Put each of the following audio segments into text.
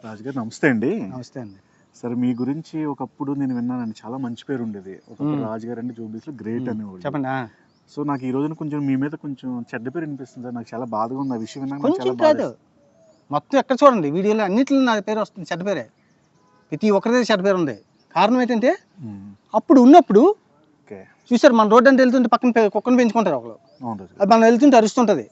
రాజుగారు నమస్తే అండి. నమస్తే అండి. సరే మీ గురించి ఒకప్పుడు నేను విన్నానండి. చాలా మంచి పేరు ఉండేది. ఒకప్పుడు రాజుగారు అంటే జూబ్లీస్‌లో గ్రేట్ అనేవాళ్ళు. చెప్పండి. సో నాకు ఈ రోజున కొంచెం మీ మీద కొంచెం చెడ్డ పేరు వినిపిస్తుంది సార్. నాకు చాలా బాధగా ఉంది. ఆ విషయం విన్నాక నాకు కొంచెం చాలా కాదు, బాధేస్తుంది. మొత్తం ఎక్కడ చూడండి వీడియోలో అన్నిట్లో నా పేరు వస్తుంది, చెడ్డ పేరే. ప్రతి ఒక్కరిదే చెడ్డ పేరు ఉంది. కారణం ఏంటంటే అప్పుడు ఉన్నప్పుడు ఓకే. చూసారు, మన రోడ్డు అంటే వెళ్తుంటే పక్కన కుక్కను పెంచుకుంటారు ఒకరు, అవును రాజు. అది మనం వెళ్తుంటే అరుస్తుంటుంది.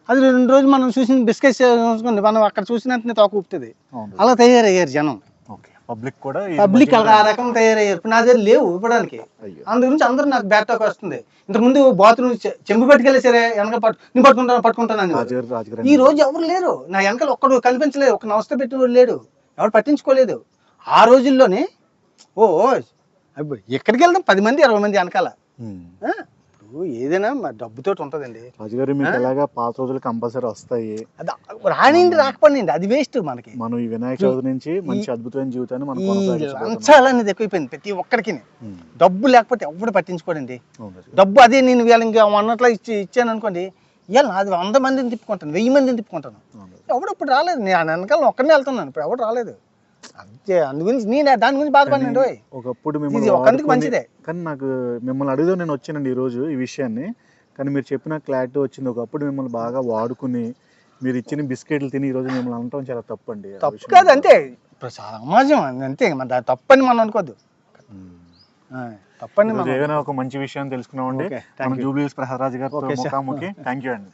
అది 2 రోజులు మనం చూసిన బిస్కెట్స్ చూసుకోండి, మనం అక్కడ చూసిన వెంటనే తోక ఊపుతుంది. అవును. అలా తయారయ్యారు జనం. ఓకే. పబ్లిక్ కూడా ఈ పబ్లిక్ మధ్య అలా ఆ రకం తయారయ్యారు. ఇప్పుడు నా దగ్గర లేవు ఇవ్వడానికి. అయ్యో. అందు గురించి అందరూ నాకు బ్యాట్ టాక్ వస్తుంది. ఇంతకుముందు బాత్రూమ్ చెంబు పట్టుకెళ్ళి సరే వెనక నేను పట్టుకుంటాను అని. రాజుగారు ఈ రోజు ఎవరు లేరు నా వెనకాల, ఒక్కడు కనిపించలేదు, ఒక నమస్తే పెట్టినవాడు లేడు, ఎవరు పట్టించుకోలేదు. ఆ రోజుల్లోనే ఎక్కడికి వెళ్దాం 10 మంది 20 మంది వెనకాల. ఇప్పుడు ఏదైనా డబ్బుతో ఉంటుందండి. రాజుగారు మీకు ఎలాగా పాత రోజులు కంపల్సరీ వస్తాయి. అది రానిండి రాకపోయింది, అది వేస్ట్ మనకి. మనం ఈ వినాయక చవితి నుంచి మంచి అద్భుతమైన జీవితాన్ని మనం ఈ కొనసాగించబోతున్నాం. లంచాలనేది ఎక్కువైపోయింది ప్రతి ఒక్కడికి. డబ్బు లేకపోతే ఎవడు పట్టించుకోడండి. అవును రాజుగారు. డబ్బు అదే నేను వీళ్ళ ఇంకా అన్నట్లో ఇచ్చాను అనుకోండి, ఇవాళ అది 100 మందిని తిప్పుకుంటాను, 1000 మందిని తిప్పుకుంటాను. అవును రాజు. ఎవడు ఇప్పుడు రాలేదు, నేను వెనకాల ఒక్కడనే వెళ్తున్నాను, ఇప్పుడు ఎవడు రాలేదు. అంతే, అందు గురించి నేను దాని గురించి బాధపడినండి. ఒకప్పుడు ఇది మిమ్మల్ని ఒకందుకు మంచిదే. కానీ నాకు మిమ్మల్ని అడుగుదాం నేను వచ్చానండి ఈరోజు ఈ విషయాన్ని. కానీ మీరు చెప్పిన క్లారిటీ వచ్చింది. ఒకప్పుడు మిమ్మల్ని బాగా వాడుకుని మీరు ఇచ్చిన బిస్కెట్లు తిని ఈరోజు మిమ్మల్ని అనటం చాలా తప్పు అండి. తప్పు కాదు, అంతే ఇప్పుడు సమాజం అంతే, మన దాని తప్పని మనం అనుకోద్దు. తప్పని మనం ఏదైనా ఒక మంచి విషయం తెలుసుకున్నామండి. ఓకే, మన జూబ్లీస్ ప్రసాద్ రాజు గారితో ఓకే సార్. ముఖాముఖి. థ్యాంక్ యూ అండి.